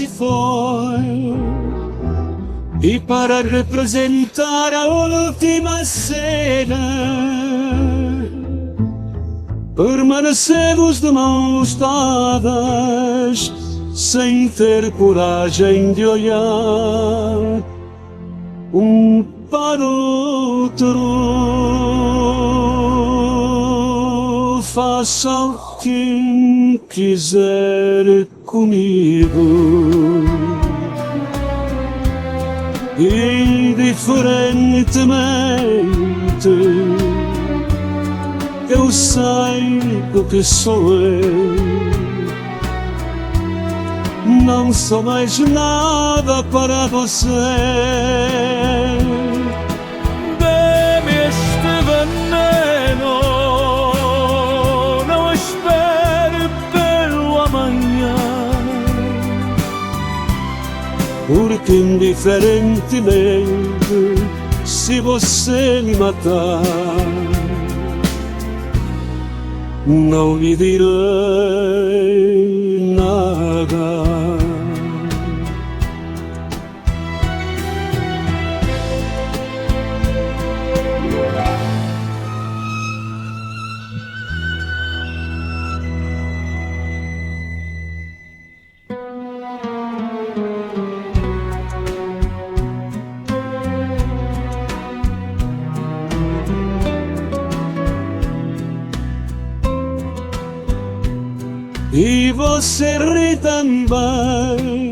se foi. E para representar a última cena, permanecemos de mãos dadas, sem ter coragem de olhar um para o outro. Faça o que quiser comigo, indiferentemente. Eu sei o que sou eu. Não sou mais nada para você. Dê-me este veneno, não espere pelo amanhã, porque indiferentemente, se você me matar, não lhe direi nada. E você ri também,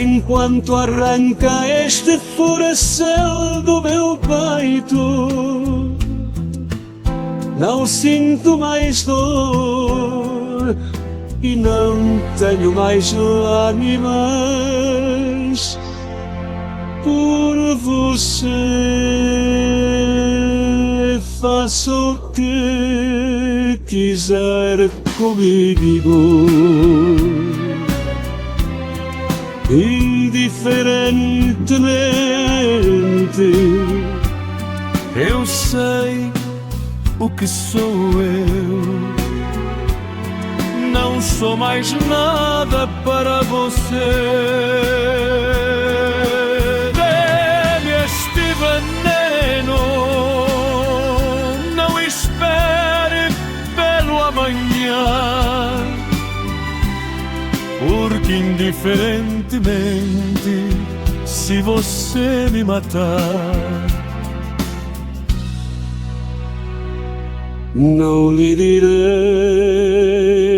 enquanto arranca este furação do meu peito. Não sinto mais dor e não tenho mais lágrimas por você. Faça o que quiser comigo, indiferentemente. eu sei o que sou eu. Não sou mais nada para você. Dê-me este veneno, não espere pelo amanhã, porque indiferentemente, se você me matar, não lhe direi